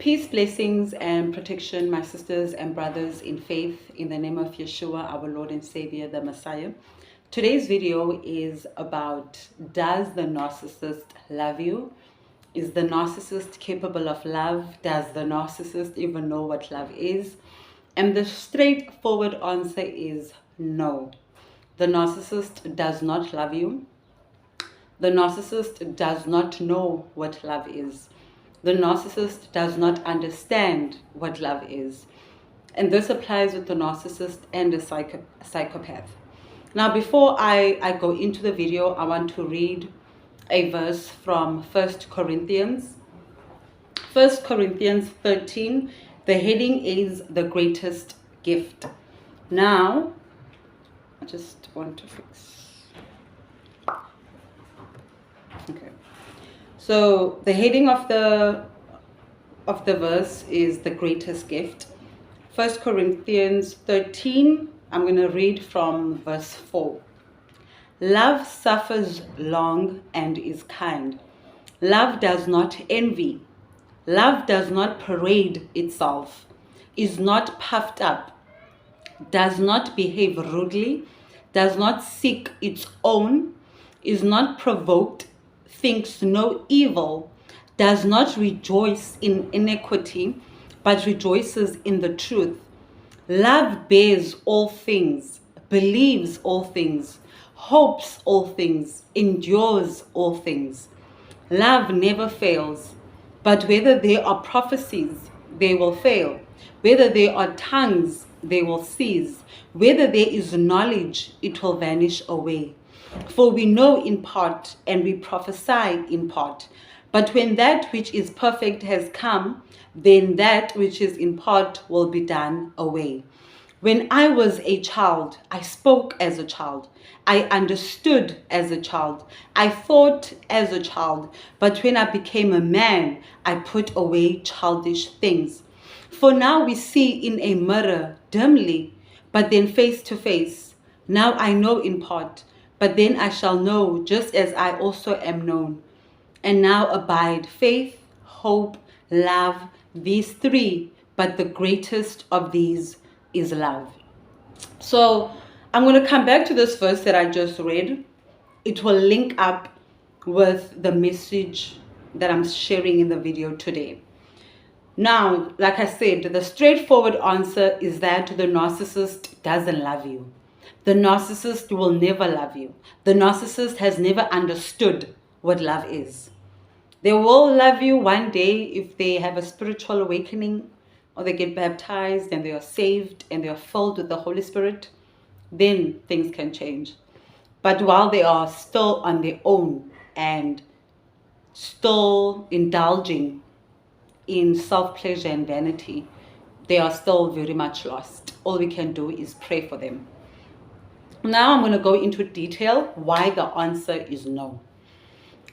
Peace, blessings, and protection, my sisters and brothers in faith, in the name of Yeshua, our Lord and Savior, the Messiah. Today's video is about, does the narcissist love you? Is the narcissist capable of love? Does the narcissist even know what love is? And the straightforward answer is no. The narcissist does not love you. The narcissist does not know what love is. The narcissist does not understand what love is. And this applies with the narcissist and the psychopath. Now, before I go into the video, I want to read a verse from 1 Corinthians. 1 Corinthians 13, the heading is the greatest gift. Now, I just want to fix. Okay. So the heading of the verse is the greatest gift. 1 Corinthians 13, I'm going to read from verse 4. Love suffers long and is kind. Love does not envy. Love does not parade itself, is not puffed up, does not behave rudely, does not seek its own, is not provoked, thinks no evil, does not rejoice in iniquity, but rejoices in the truth. Love bears all things, believes all things, hopes all things, endures all things. Love never fails, but whether there are prophecies, they will fail. Whether there are tongues, they will cease. Whether there is knowledge, it will vanish away. For we know in part, and we prophesy in part. But when that which is perfect has come, then that which is in part will be done away. When I was a child, I spoke as a child. I understood as a child. I thought as a child. But when I became a man, I put away childish things. For now we see in a mirror dimly, but then face to face. Now I know in part, but then I shall know just as I also am known. And now abide faith, hope, love, these three, but the greatest of these is love. So I'm going to come back to this verse that I just read. It will link up with the message that I'm sharing in the video today. Now, like I said, the straightforward answer is that the narcissist doesn't love you. The narcissist will never love you. The narcissist has never understood what love is. They will love you one day if they have a spiritual awakening, or they get baptized and they are saved and they are filled with the Holy Spirit. Then things can change. But while they are still on their own and still indulging in self-pleasure and vanity, they are still very much lost. All we can do is pray for them. Now I'm going to go into detail why the answer is no.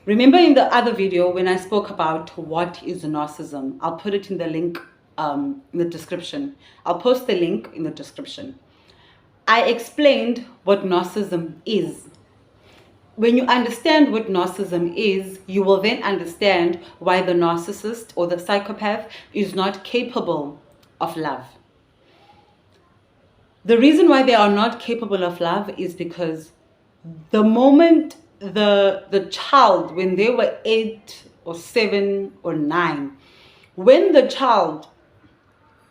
Remember in the other video when I spoke about what is narcissism, I'll put it in the link in the description. I'll post the link in the description. I explained what narcissism is. When you understand what narcissism is, you will then understand why the narcissist or the psychopath is not capable of love. The reason why they are not capable of love is because the moment the child, when they were 8 or 7 or 9, when the child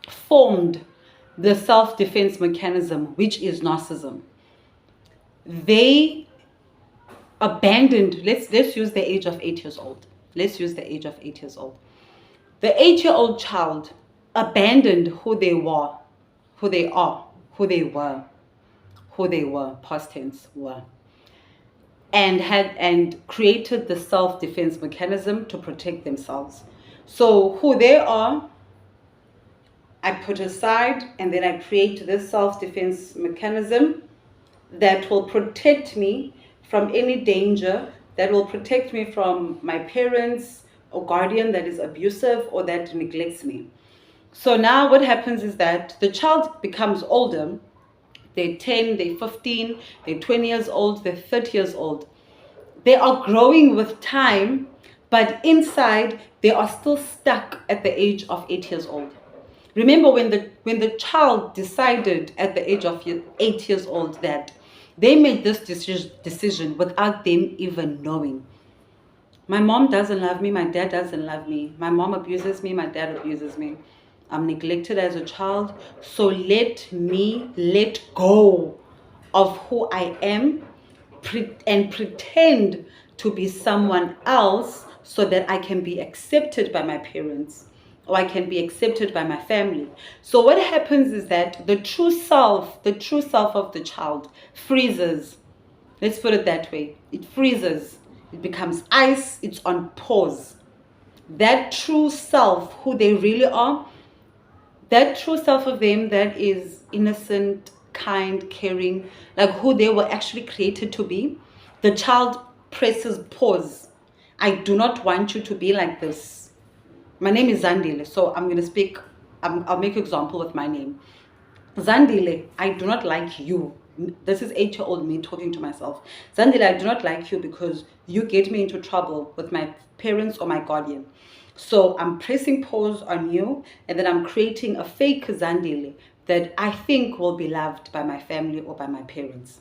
formed the self-defense mechanism, which is narcissism, they abandoned, let's use the age of 8 years old. Let's use the age of 8 years old. The 8-year-old child abandoned who they were, who they are, who they were, past tense were, and created the self-defense mechanism to protect themselves. So who they are, I put aside, and then I create this self-defense mechanism that will protect me from any danger, that will protect me from my parents or guardian that is abusive or that neglects me. So now what happens is that the child becomes older. They're 10, they're 15, they're 20 years old, they're 30 years old. They are growing with time but inside they are still stuck at the age of 8 years old. Remember when the child decided at the age of 8 years old that they made this decision without them even knowing. My mom doesn't love me, my dad doesn't love me. My mom abuses me, my dad abuses me. I'm neglected as a child, so let me let go of who I am and pretend to be someone else so that I can be accepted by my parents or I can be accepted by my family. So what happens is that the true self of the child freezes. Let's put it that way. It freezes. It becomes ice. It's on pause. That true self, who they really are, that true self of them that is innocent, kind, caring, like who they were actually created to be, the child presses pause. I do not want you to be like this. My name is Zandile, so I'm going to speak, I'll make an example with my name. Zandile, I do not like you. This is 8-year-old me talking to myself. Zandile, I do not like you because you get me into trouble with my parents or my guardian. So I'm pressing pause on you, and then I'm creating a fake Zandile that I think will be loved by my family or by my parents.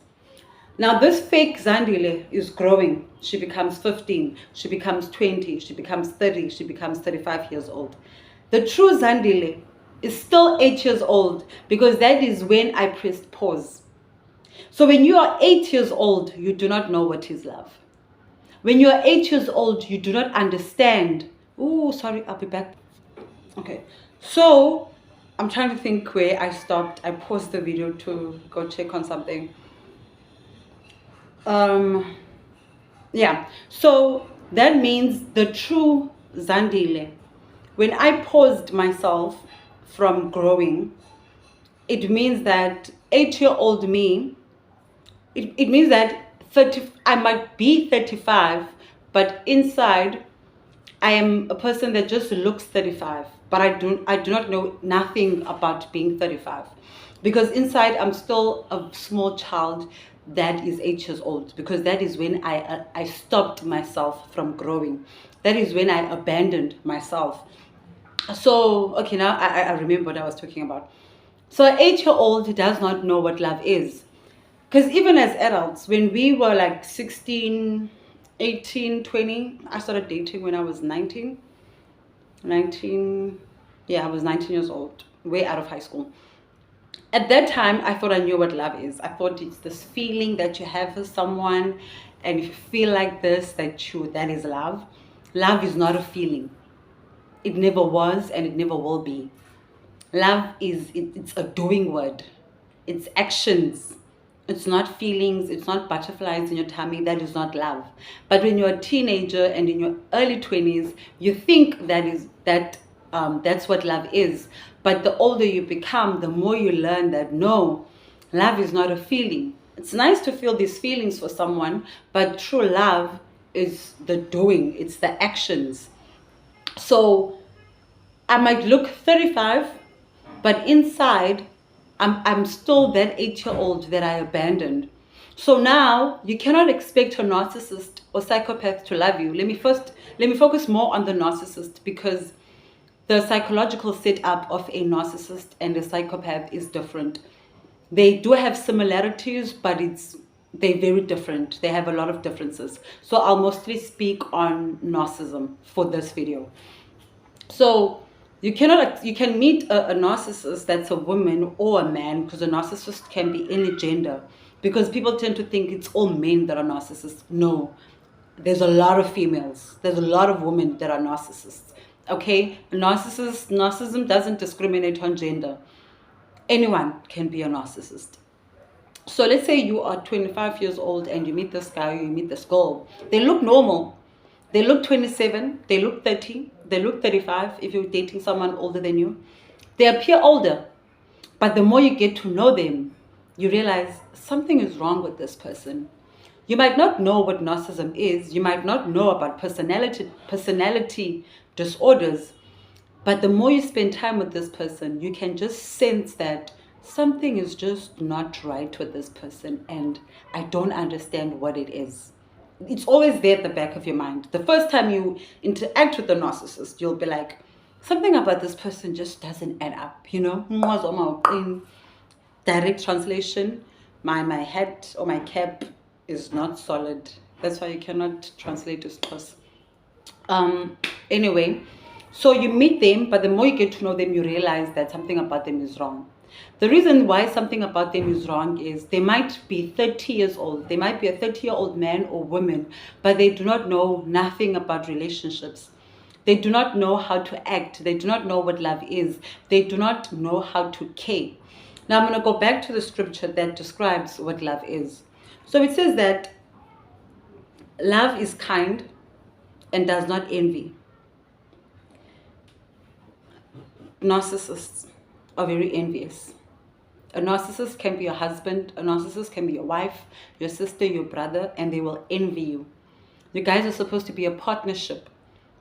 Now this fake Zandile is growing. She becomes 15, she becomes 20, she becomes 30, she becomes 35 years old. The true Zandile is still 8 years old because that is when I pressed pause. So when you are 8 years old, you do not know what is love. When you are 8 years old, you do not understand. Oh, sorry, I'll be back. Okay, so I'm trying to think where I stopped. I paused the video to go check on something. Yeah, so that means the true Zandile. When I paused myself from growing, it means that 8-year-old me, it means that I might be 35, but inside I am a person that just looks 35, but I do not know nothing about being 35, because inside I'm still a small child that is 8 years old, because that is when I stopped myself from growing. That is when I abandoned myself. So okay, now I remember what I was talking about. So an 8-year-old does not know what love is, because even as adults, when we were like 16, 18, 20, I started dating when I was 19. Yeah, I was 19 years old, way out of high school. At that time, I thought I knew what love is. I thought it's this feeling that you have for someone, and if you feel like this, that is love. Love is not a feeling. It never was, and it never will be. Love it's a doing word. It's actions. It's not feelings. It's not butterflies in your tummy. That is not love. But when you're a teenager and in your early 20s, you think that's what love is. But the older you become, the more you learn that no, love is not a feeling. It's nice to feel these feelings for someone, but true love is the doing. It's the actions. So I might look 35, but inside I'm still that 8-year-old that I abandoned. So now you cannot expect a narcissist or psychopath to love you. Let me focus more on the narcissist, because the psychological setup of a narcissist and a psychopath is different. They do have similarities, but they're very different. They have a lot of differences. So I'll mostly speak on narcissism for this video. So you can meet a narcissist that's a woman or a man, because a narcissist can be any gender, because people tend to think it's all men that are narcissists. No, there's a lot of females. There's a lot of women that are narcissists. Okay, narcissism doesn't discriminate on gender. Anyone can be a narcissist. So let's say you are 25 years old and you meet this guy, you meet this girl. They look normal. They look 27, they look 30, they look 35 if you're dating someone older than you. They appear older, but the more you get to know them, you realize something is wrong with this person. You might not know what narcissism is, you might not know about personality disorders, but the more you spend time with this person, you can just sense that something is just not right with this person, and I don't understand what it is. it's always there at the back of your mind. The first time you interact with a narcissist, you'll be like, something about this person just doesn't add up, you know? In direct translation, my head or my cap is not solid. That's why you cannot translate to Xhosa. Anyway, so you meet them, but the more you get to know them, you realize that something about them is wrong. The reason why something about them is wrong is they might be 30 years old. They might be a 30-year-old man or woman, but they do not know nothing about relationships. They do not know how to act. They do not know what love is. They do not know how to care. Now I'm going to go back to the scripture that describes what love is. So it says that love is kind and does not envy. Narcissists are very envious. A narcissist can be your husband, a narcissist can be your wife, your sister, your brother, and they will envy you. You guys are supposed to be a partnership,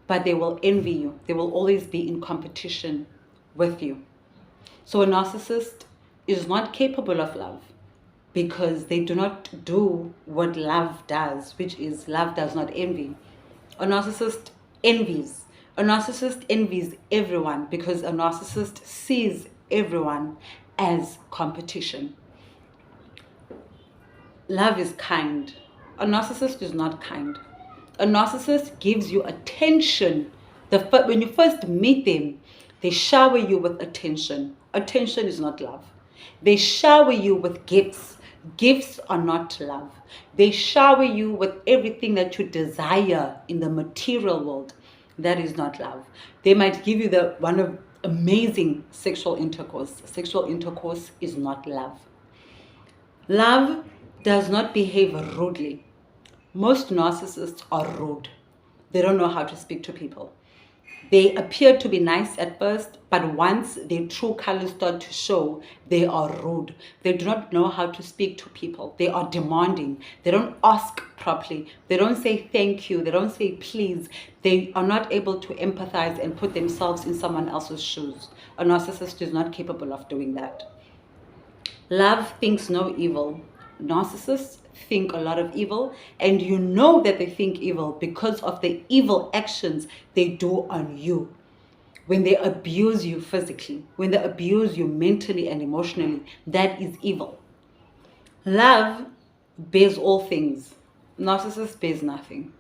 but they will envy you. They will always be in competition with you. So a narcissist is not capable of love because they do not do what love does, which is love does not envy. A narcissist envies. A narcissist envies everyone because a narcissist sees everyone as competition. Love is kind. A narcissist is not kind. A narcissist gives you attention. When you first meet them, they shower you with attention. Attention is not love. They shower you with gifts. Gifts are not love. They shower you with everything that you desire in the material world. That is not love. They might give you one of amazing sexual intercourse. Sexual intercourse is not love. Love does not behave rudely. Most narcissists are rude. They don't know how to speak to people. They appear to be nice at first, but once their true colors start to show, they are rude. They do not know how to speak to people. They are demanding. They don't ask properly. They don't say thank you. They don't say please. They are not able to empathize and put themselves in someone else's shoes. A narcissist is not capable of doing that. Love thinks no evil. Narcissists think a lot of evil, and you know that they think evil because of the evil actions they do on you. When they abuse you physically, when they abuse you mentally and emotionally, that is evil. Love bears all things. Narcissist bears nothing.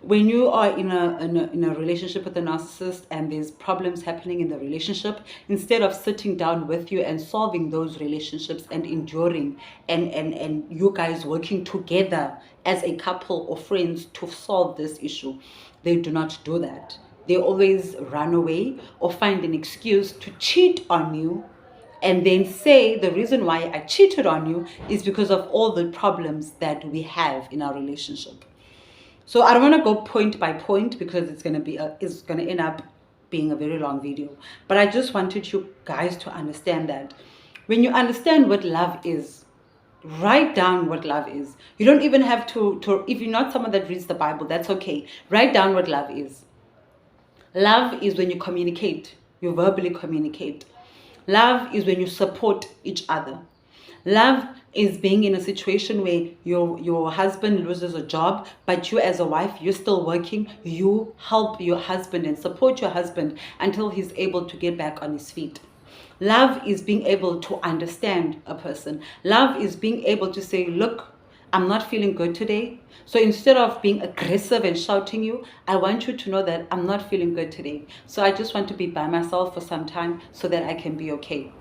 When you are in a relationship with a narcissist and there's problems happening in the relationship, instead of sitting down with you and solving those relationships and enduring and you guys working together as a couple or friends to solve this issue, they do not do that. They always run away or find an excuse to cheat on you and then say the reason why I cheated on you is because of all the problems that we have in our relationship. So I don't want to go point by point because it's going to end up being a very long video. But I just wanted you guys to understand that when you understand what love is, write down what love is. You don't even have to if you're not someone that reads the Bible, that's okay. Write down what love is. Love is when you communicate, you verbally communicate. Love is when you support each other. Love is being in a situation where your husband loses a job, but you as a wife, you're still working. You help your husband and support your husband until he's able to get back on his feet. Love is being able to understand a person. Love is being able to say, look, I'm not feeling good today. So instead of being aggressive and shouting you, I want you to know that I'm not feeling good today. So I just want to be by myself for some time so that I can be okay.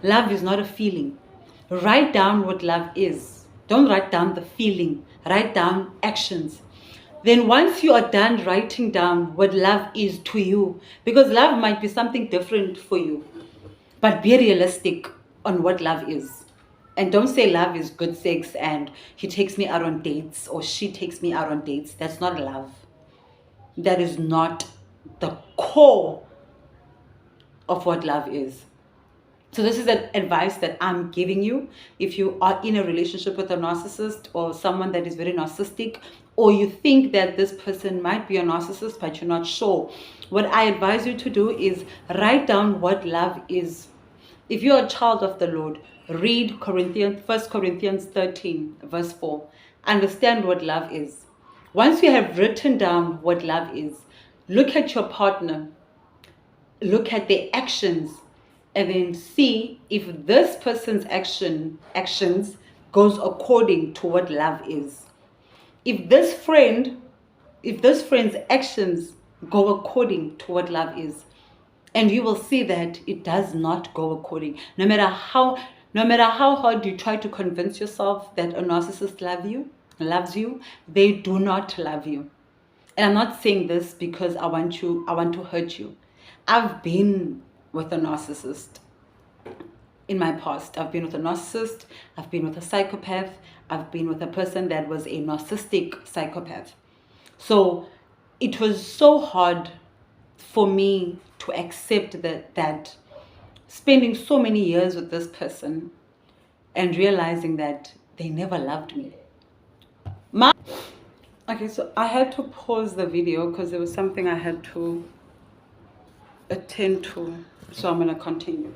Love is not a feeling. Write down what love is. Don't write down the feeling. Write down actions. Then once you are done writing down what love is to you, because love might be something different for you, but be realistic on what love is. And don't say love is good sex and he takes me out on dates or she takes me out on dates. That's not love. That is not the core of what love is. So this is an advice that I'm giving you. If you are in a relationship with a narcissist or someone that is very narcissistic, or you think that this person might be a narcissist but you're not sure, what I advise you to do is write down what love is. If you're a child of the Lord, read 1 Corinthians 13 verse 4. understand what love is. Once you have written down what love is, look at your partner, look at their actions, and then see if this person's actions goes according to what love is. If this friend's actions go according to what love is, and you will see that it does not go according. No matter how hard you try to convince yourself that a narcissist loves you, they do not love you. And I'm not saying this because I want to hurt you. I've been with a narcissist in my past. I've been with a narcissist, I've been with a psychopath, I've been with a person that was a narcissistic psychopath. So it was so hard for me to accept that spending so many years with this person and realizing that they never loved me. Okay, so I had to pause the video because there was something I had to attend to, so I'm going to continue.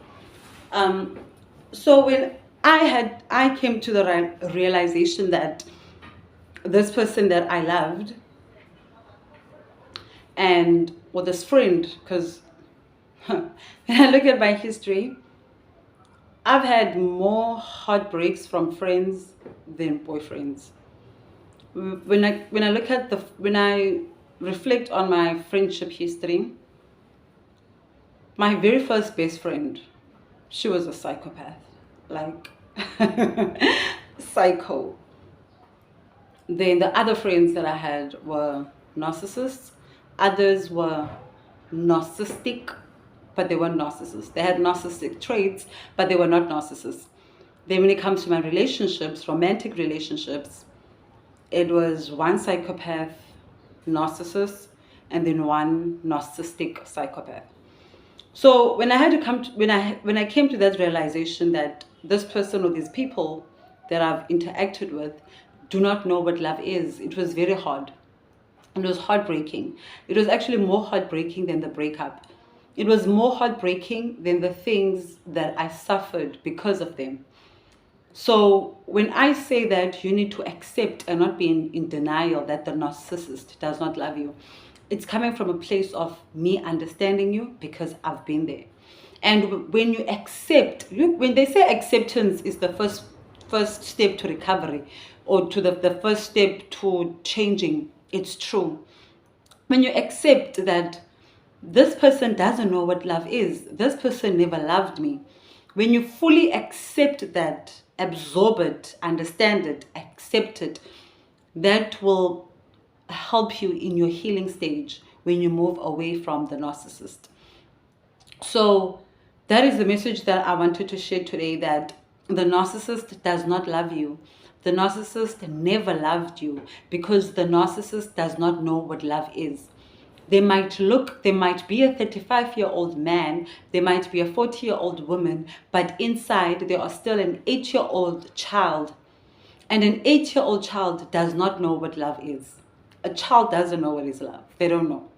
So when I came to the realization that this person that I loved, and or this friend, because when I look at my history, I've had more heartbreaks from friends than boyfriends. When I reflect on my friendship history, my very first best friend, she was a psychopath, like psycho. Then the other friends that I had were narcissists. Others were narcissistic, but they weren't narcissists. They had narcissistic traits, but they were not narcissists. Then when it comes to my relationships, romantic relationships, it was one psychopath, narcissist, and then one narcissistic psychopath. So when I came to that realization that this person or these people that I've interacted with do not know what love is, it was very hard. It was heartbreaking. It was actually more heartbreaking than the breakup. It was more heartbreaking than the things that I suffered because of them. So when I say that you need to accept and not be in denial that the narcissist does not love you, it's coming from a place of me understanding you because I've been there. And when you accept, when they say acceptance is the first step to recovery, or to the first step to changing, it's true. When you accept that this person doesn't know what love is, this person never loved me, when you fully accept that, absorb it, understand it, accept it, that will help you in your healing stage when you move away from the narcissist. So that is the message that I wanted to share today, that the narcissist does not love you. The narcissist never loved you because the narcissist does not know what love is. They might be a 35-year-old man, they might be a 40-year-old woman, but inside they are still an 8-year-old child. And an 8-year-old child does not know what love is. A child doesn't know what is love. They don't know.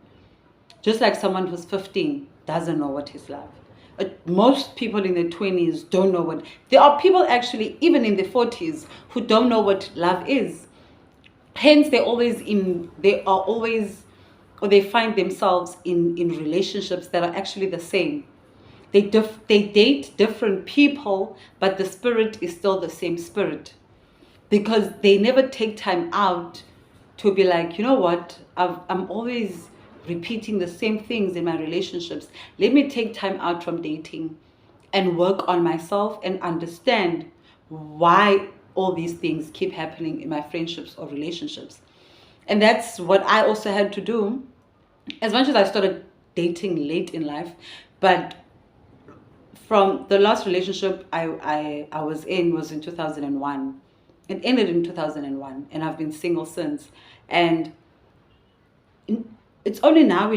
Just like someone who's 15 doesn't know what is love. Most people in their 20s don't know what. There are people actually even in their 40s who don't know what love is. Hence, they find themselves in relationships that are actually the same. They date different people, but the spirit is still the same spirit, because they never take time out to be like, you know what, I'm always repeating the same things in my relationships. Let me take time out from dating and work on myself and understand why all these things keep happening in my friendships or relationships. And that's what I also had to do. As much as I started dating late in life, but from the last relationship I was in was in 2001. It ended in 2001, and I've been single since. And it's only now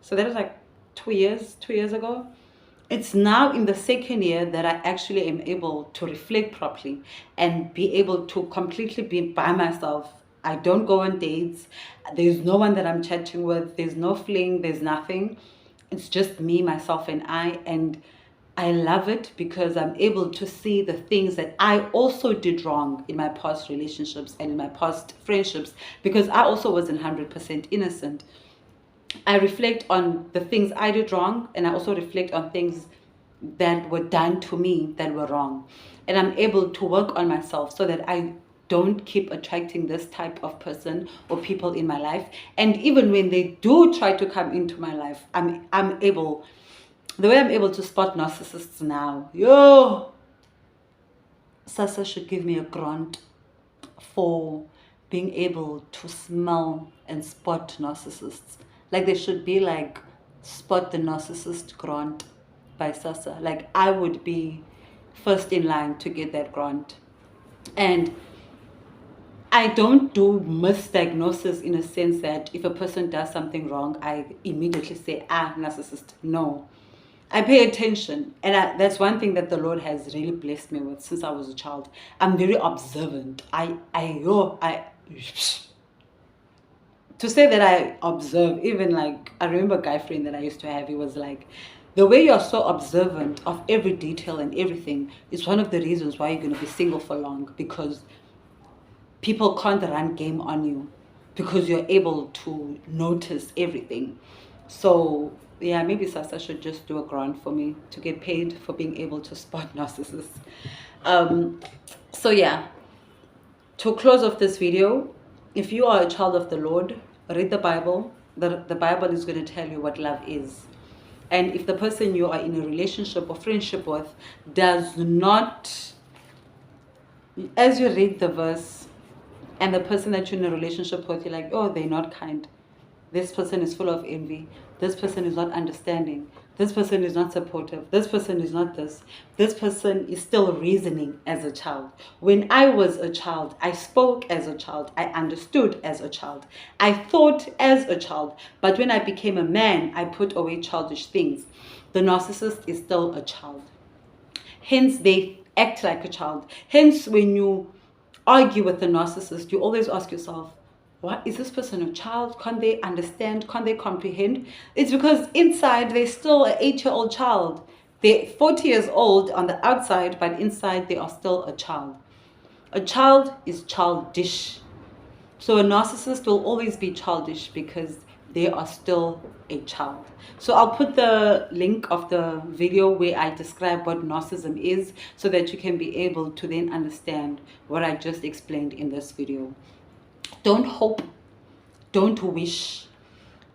so that was like 2 years ago. It's now in the second year that I actually am able to reflect properly and be able to completely be by myself. I don't go on dates. There's no one that I'm chatting with. There's no fling. There's nothing. It's just me, myself, and I. And I love it because I'm able to see the things that I also did wrong in my past relationships and in my past friendships, because I also wasn't 100% innocent. I reflect on the things I did wrong, and I also reflect on things that were done to me that were wrong. And I'm able to work on myself so that I don't keep attracting this type of person or people in my life. And even when they do try to come into my life, I'm able, the way I'm able to spot narcissists now, Sasa should give me a grant for being able to smell and spot narcissists. Like there should be like spot the narcissist grant by Sasa. Like I would be first in line to get that grant. And I don't do misdiagnosis in a sense that if a person does something wrong, I immediately say, narcissist. No. I pay attention. And that's one thing that the Lord has really blessed me with since I was a child. I'm very observant. To say that I observe, even like, I remember a guy friend that I used to have, he was like, the way you're so observant of every detail and everything is one of the reasons why you're going to be single for long, because people can't run game on you because you're able to notice everything. So yeah, maybe Sasa should just do a grant for me to get paid for being able to spot narcissists. So yeah, to close off this video, if you are a child of the Lord, read the Bible. The Bible is going to tell you what love is. And if the person you are in a relationship or friendship with does not, as you read the verse, and the person that you're in a relationship with, you're like, oh, they're not kind. This person is full of envy. This person is not understanding. This person is not supportive. This person is not this. This person is still reasoning as a child. When I was a child, I spoke as a child. I understood as a child. I thought as a child. But when I became a man, I put away childish things. The narcissist is still a child. Hence, they act like a child. Hence, when you argue with the narcissist, you always ask yourself, what is this person a child? Can't they understand? Can't they comprehend? It's because inside they're still an 8-year-old child. They're 40 years old on the outside, but inside they are still a child. A child is childish. So a narcissist will always be childish because they are still a child. So I'll put the link of the video where I describe what narcissism is so that you can be able to then understand what I just explained in this video. Don't hope, don't wish,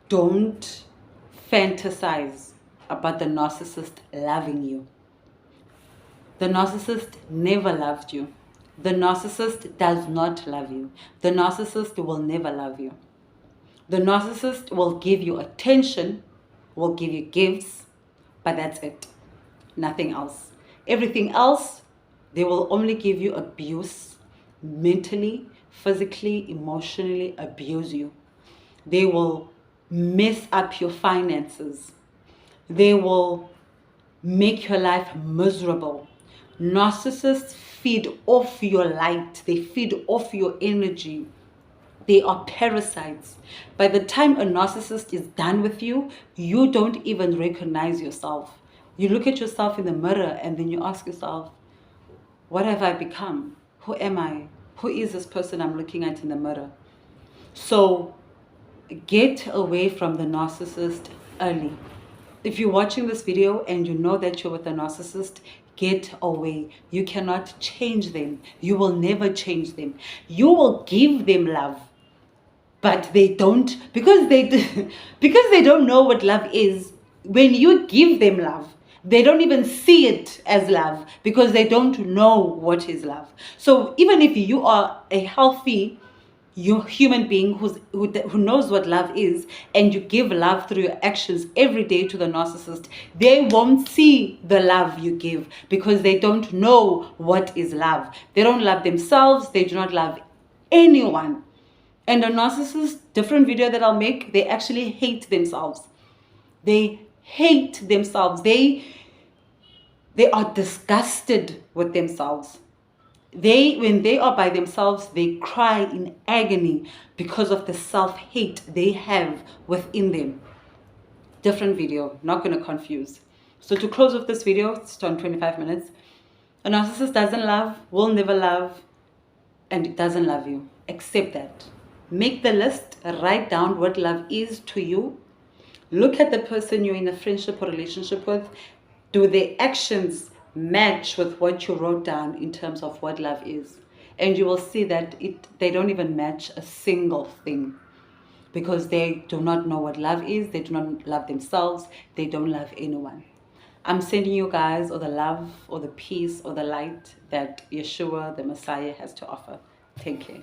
don't fantasize about the narcissist loving you. The narcissist never loved you. The narcissist does not love you. The narcissist will never love you. The narcissist will give you attention, will give you gifts, but that's it. Nothing else. Everything else, they will only give you abuse, mentally, physically, emotionally abuse you. They will mess up your finances. They will make your life miserable. Narcissists feed off your light. They feed off your energy. They are parasites. By the time a narcissist is done with you, you don't even recognize yourself. You look at yourself in the mirror and then you ask yourself, what have I become? Who am I? Who is this person I'm looking at in the mirror? So get away from the narcissist early. If you're watching this video and you know that you're with a narcissist, get away. You cannot change them. You will never change them. You will give them love, but they don't, because they don't know what love is. When you give them love, they don't even see it as love because they don't know what is love. So even if you are a healthy human being who knows what love is, and you give love through your actions every day to the narcissist, they won't see the love you give because they don't know what is love. They don't love themselves. They do not love anyone. And a narcissist, different video that I'll make, they actually hate themselves. They hate themselves. They are disgusted with themselves. When they are by themselves, they cry in agony because of the self-hate they have within them. Different video, not going to confuse. So to close off this video, it's done 25 minutes. A narcissist doesn't love, will never love, and it doesn't love you. Accept that. Make the list, write down what love is to you. Look at the person you're in a friendship or relationship with. Do their actions match with what you wrote down in terms of what love is? And you will see that they don't even match a single thing, because they do not know what love is. They do not love themselves. They don't love anyone. I'm sending you guys all the love or the peace or the light that Yeshua, the Messiah, has to offer. Take care.